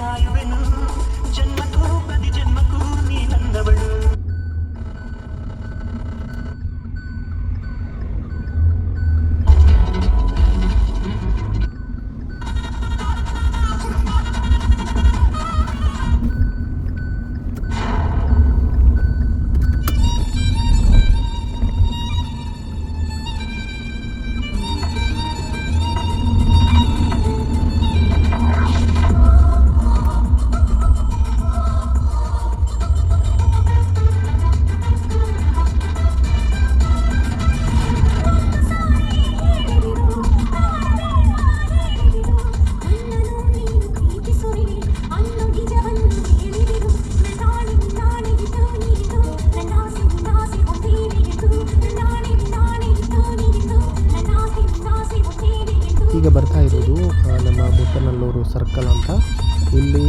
ಸಾಯುವೆನು ಜನ್ಮಕ್ಕೂ ಪ್ರತಿ ಜನ್ಮಕ್ಕೂ ನೀ ನನ್ನವಳು. ಈಗ ಬರ್ತಾ ಇರೋದು ನಮ್ಮ ಮುತ್ತನಲ್ಲೂರು ಸರ್ಕಲ್ ಅಂತ. ಇಲ್ಲಿ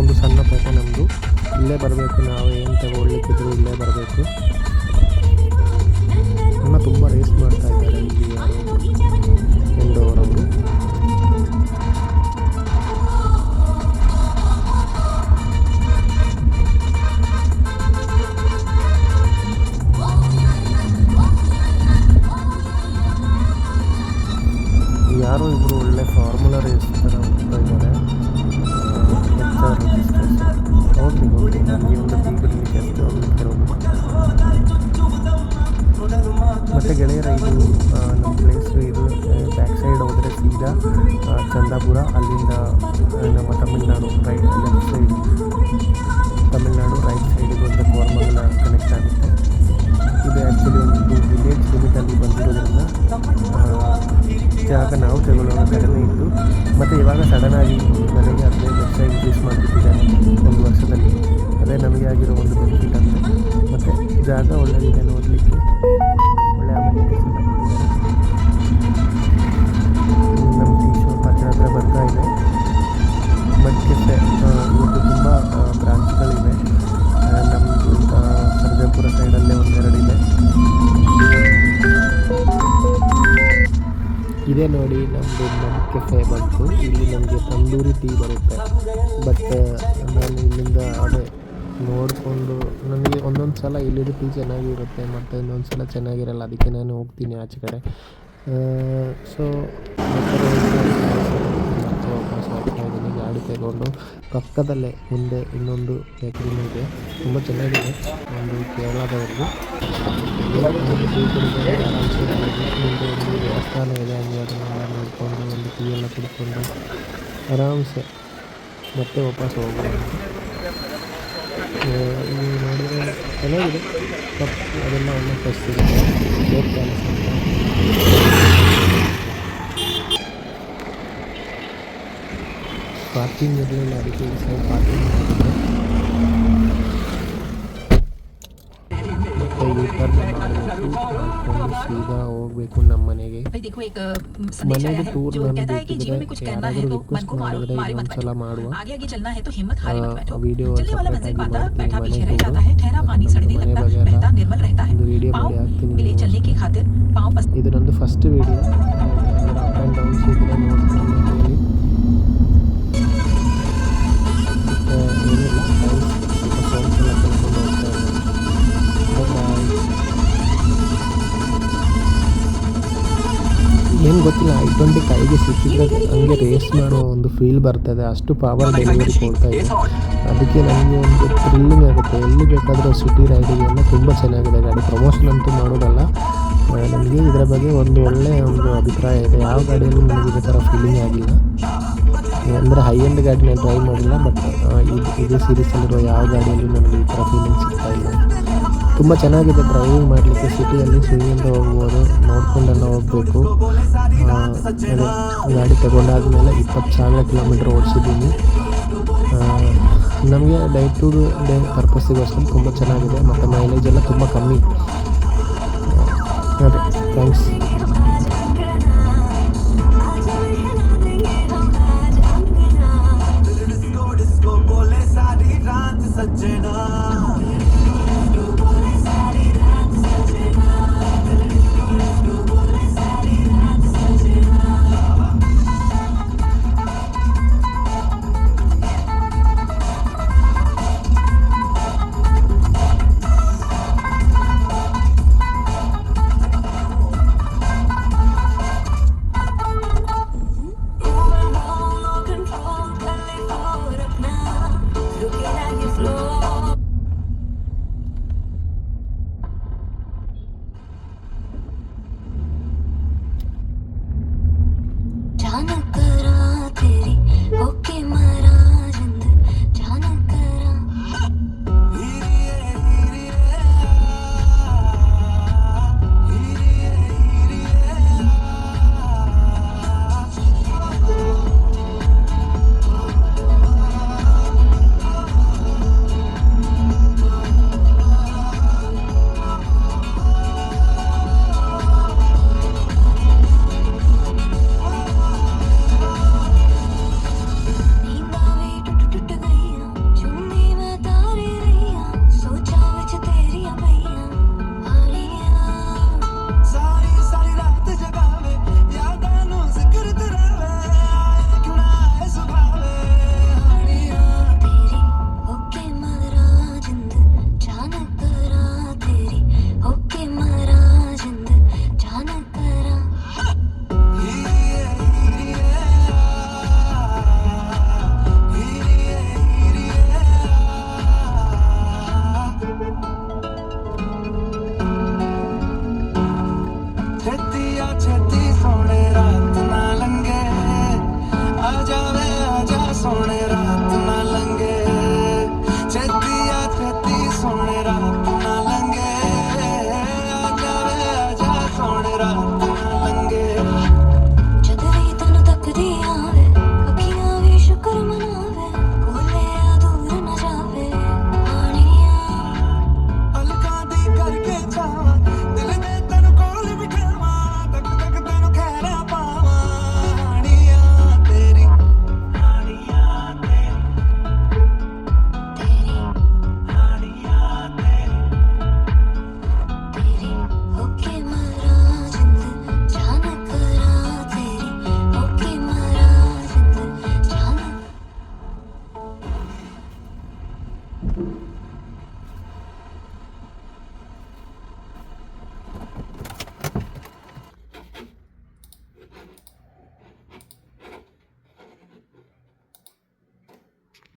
ಒಂದು ಸಣ್ಣ ಪೇಟೆ ನಮ್ಮದು. ಇಲ್ಲೇ ಬರಬೇಕು, ನಾವು ಏನು ತಗೊಳ್ಲಿಕ್ಕಿದ್ರು ಇಲ್ಲೇ ಬರಬೇಕು. ಅಣ್ಣ ತುಂಬ ರೇಸ್ ಮಾಡ್ತಾ ಇದ್ದಾರೆ ಇಲ್ಲಿ ಎಂಡೋರವರು. ಯಾರೋ ಇಬ್ಬರು ಒಳ್ಳೆ ಫಾರ್ಮುಲಾ ರೇಸ್ ಥರ ಹೋಗ್ತಾ ಇದ್ದಾರೆ. ಹೋಗ್ಲಿ ನಮಗೆ ಒಂದು ಬೀಗರಿಗೆ ಅಷ್ಟು ಹೋಗ್ಲಿಕ್ಕಿರೋದು. ಮತ್ತು ಗೆಳೆಯರ ಇದು ನಮ್ಮ ಪ್ಲೇಸು ಇದು ಬ್ಯಾಕ್ ಸೈಡ್ ಹೋದರೆ ಸೀದಾ ಚಂದಾಪುರ, ಅಲ್ಲಿಂದ ನಮ್ಮ Tamil Nadu left side Tamil Nadu, right ಸೈಡಿಗೆ ಒಂದು ಕೋರಮಂಗಲ ಕನೆಕ್ಟ್ ಆಗುತ್ತೆ. ಇದು ಆ್ಯಕ್ಚುಲಿ ಒಂದು ವಿಲೇಜ್ ಲಿಮಿಟಲ್ಲಿ ಬಂದಿರೋದ್ರಿಂದ ಜಾಗ ನಾವು ತಗೊಳ್ಳೋಣ ಕಡಿಮೆ ಇತ್ತು. ಮತ್ತು ಇವಾಗ ಸಡನ್ನಾಗಿ ನನಗೆ 15 ಲಕ್ಷ ಇನ್ಕ್ರೀಸ್ ಮಾಡಿಬಿಟ್ಟಿದ್ದಾರೆ ಒಂದು ವರ್ಷದಲ್ಲಿ. ಅದೇ ನಮಗೆ ಆಗಿರೋ ಒಂದು ಬೆನಿಫಿಟ್ ಅಂತ. ಮತ್ತು ಜಾಗ ಒಳ್ಳೆಯದಿದೆ ನೋಡಲಿಕ್ಕೆ, ಒಳ್ಳೆ ಅಮೆನಿಟೀಸ್ ಎಲ್ಲ ಕೊಟ್ಟಿದ್ದಾರೆ. ನಮ್ಮ ಟೀ ಶಾಪ್ ಹತ್ರ ಬರ್ತಾ ಇದೆ. ಬಟ್ ಕೆಫೆ ಇವತ್ತು ತುಂಬ ಬ್ರಾಂಚ್ಗಳಿವೆ. ನಮ್ಮದು ಸರ್ಜಾಪುರ ಸೈಡಲ್ಲೇ ಒಂದೆರಡು ಇದೆ. ಇದೇ ನೋಡಿ ನಮ್ಮದು ಕೆಫೆ ಬಂತು. ಇಲ್ಲಿ ನಮಗೆ ತಂದೂರಿ ಟೀ ಬರುತ್ತೆ. ಬಟ್ ನಾನು ಇಲ್ಲಿಂದ ಅದೇ ನೋಡಿಕೊಂಡು ನನಗೆ ಒಂದೊಂದು ಸಲ ಇಲ್ಲಿದ್ದು ಟೀ ಚೆನ್ನಾಗಿರುತ್ತೆ ಮತ್ತು ಇನ್ನೊಂದು ಸಲ ಚೆನ್ನಾಗಿರಲ್ಲ. ಅದಕ್ಕೆ ನಾನು ಹೋಗ್ತೀನಿ ಆಚೆ ಕಡೆ. ಸೊ ಮತ್ತೆ ವಾಪಸ್ ಹೋಗ್ತಾ ಇದ್ದೀನಿ ಗಾಡಿ ತಗೊಂಡು. ಪಕ್ಕದಲ್ಲೇ ಮುಂದೆ ಇನ್ನೊಂದು ಬೇಕರಿನೂ ಇದೆ, ತುಂಬ ಚೆನ್ನಾಗಿದೆ. ಒಂದು ಕೇರಳದವ್ರದ್ದು. ಮುಂದೆ ಒಂದು ದೇವಸ್ಥಾನ ಇದೆ, ಹಂಗೆ ಅದನ್ನೆಲ್ಲ ನೋಡಿಕೊಂಡು ಒಂದು ಟೀ ಎಲ್ಲ ಕುಡ್ಕೊಂಡು ಆರಾಮ್ಸೆ ಮತ್ತೆ ವಾಪಸ್ ಹೋಗ್ಬೋದು. ಇಲ್ಲಿ ನೋಡಿದರೆ ಚೆನ್ನಾಗಿದೆ. ಅದೆಲ್ಲ ಒಳ್ಳೆ ಫ್ರೆಶ್ ಸಿಗುತ್ತೆ. ಲೇಟ್ ಪ್ಯಾಲೇಸ್ ಅಂತ ಪಾರ್ಕಿಂಗ್ ಇರಲಿಲ್ಲ, ಅದಕ್ಕೆ ಈ ಸೈಡ್ ಪಾರ್ಕಿಂಗ್ ಮಾಡಿದೆ. ಮತ್ತು ಯೂ ಟರ್ನ್ ಮಾಡಬೇಕು, ಮಾಡ್ಕೊಂಡು ಸೀದಾ ಹೋಗಬೇಕು ನಮ್ಮ ಮನೆಗೆ. ಮನೆಗೆ ಟೂರ್ ನಾನು ಬೇಕಿದ್ರೆ ಯಾರಾದರೂ ರಿಕ್ವೆಸ್ಟ್ ಮಾಡಿದರೆ ಇನ್ನೊಂದ್ಸಲ ಮಾಡುವ ವಿಡಿಯೋ ಸಪ್ರೇಟಾಗಿ ಮಾಡ್ತೀನಿ. ಮನೆ ಟೂರು ಮನೆ ಬಗ್ಗೆ ಎಲ್ಲ ಒಂದು ವಿಡಿಯೋ ಮಾಡಿ ಹಾಕ್ತೀನಿ. ಇದು ನಂದು first video. Up and downs ಇದ್ರೆ ನೋಡ್ಕೊಂಡು ಹೋಗಿ. ಏನಿಲ್ಲ, ಸ್ವಲ್ಪ ಸಾಂಗ್ಸ್ ಎಲ್ಲ ಕೇಳ್ಕೊಂಡು ಹೋಗ್ತಾ ಇದ್ದೀನಿ. ಏನು ಗೊತ್ತಿಲ್ಲ, I-20 ಕೈಗೆ ಸಿಕ್ಕಿದ್ರೆ ಹಂಗೆ ರೇಸ್ ಮಾಡೋ ಒಂದು ಫೀಲ್ ಬರ್ತದೆ. ಅಷ್ಟು ಪವರ್ ಡೆಲಿವರಿ ಕೊಡ್ತಾ ಇದೆ. ಅದಕ್ಕೆ ನನಗೆ ಒಂದು ಥ್ರಿಲ್ಲಿಂಗ್ ಆಗುತ್ತೆ. ಎಲ್ಲಿ ಬೇಕಾದರೂ ಸಿಟಿ ರೈಡಿಗೆಲ್ಲ ತುಂಬ ಚೆನ್ನಾಗಿದೆ ಗಾಡಿ. ಪ್ರಮೋಷನ್ ಅಂತೂ ಮಾಡೋದಲ್ಲ, ನನಗೆ ಇದರ ಬಗ್ಗೆ ಒಂದು ಒಳ್ಳೆಯ ಒಂದು ಅಭಿಪ್ರಾಯ ಇದೆ. ಯಾವ ಗಾಡಿಯಲ್ಲೂ ನನಗೆ ಇದೇ ಥರ ಫೀಲಿಂಗ್ ಆಗಿಲ್ಲ. ಅಂದರೆ ಹೈ ಎಂಡ್ ಗಾಡಿ ನಾನು ಟ್ರೈ ಮಾಡಿಲ್ಲ, ಬಟ್ ಇದೇ ಸೀರೀಸಲ್ಲಿರೋ ಯಾವ ಗಾಡಿಯಲ್ಲೂ ನನಗೆ ಈ ಥರ ಫೀಲಿಂಗ್ ಸಿಗ್ತಾ ಇಲ್ಲ. ತುಂಬ ಚೆನ್ನಾಗಿದೆ ಡ್ರೈವಿಂಗ್ ಮಾಡಲಿಕ್ಕೆ. ಸಿಟಿಯಲ್ಲಿ ಸುಳ್ಳಿಂದ ಹೋಗ್ಬೋದು, ನೋಡ್ಕೊಂಡೆಲ್ಲ ಹೋಗಬೇಕು. ಅದೇ ಗಾಡಿ ತಗೊಂಡಾದ್ಮೇಲೆ 20,000 ಕಿಲೋಮೀಟ್ರ್ ಓಡಿಸಿದ್ದೀನಿ. ನಮಗೆ ಡೇ ಟು ಡೇ ಪರ್ಪಸ್ಸಿಗೋಸ್ಕರ ತುಂಬ ಚೆನ್ನಾಗಿದೆ. ಮತ್ತು ಮೈಲೇಜ್ ಎಲ್ಲ ತುಂಬ ಕಮ್ಮಿ. ಅದೇ ಥ್ಯಾಂಕ್ಸ್. ಮಾಡ್ತೀನಿ.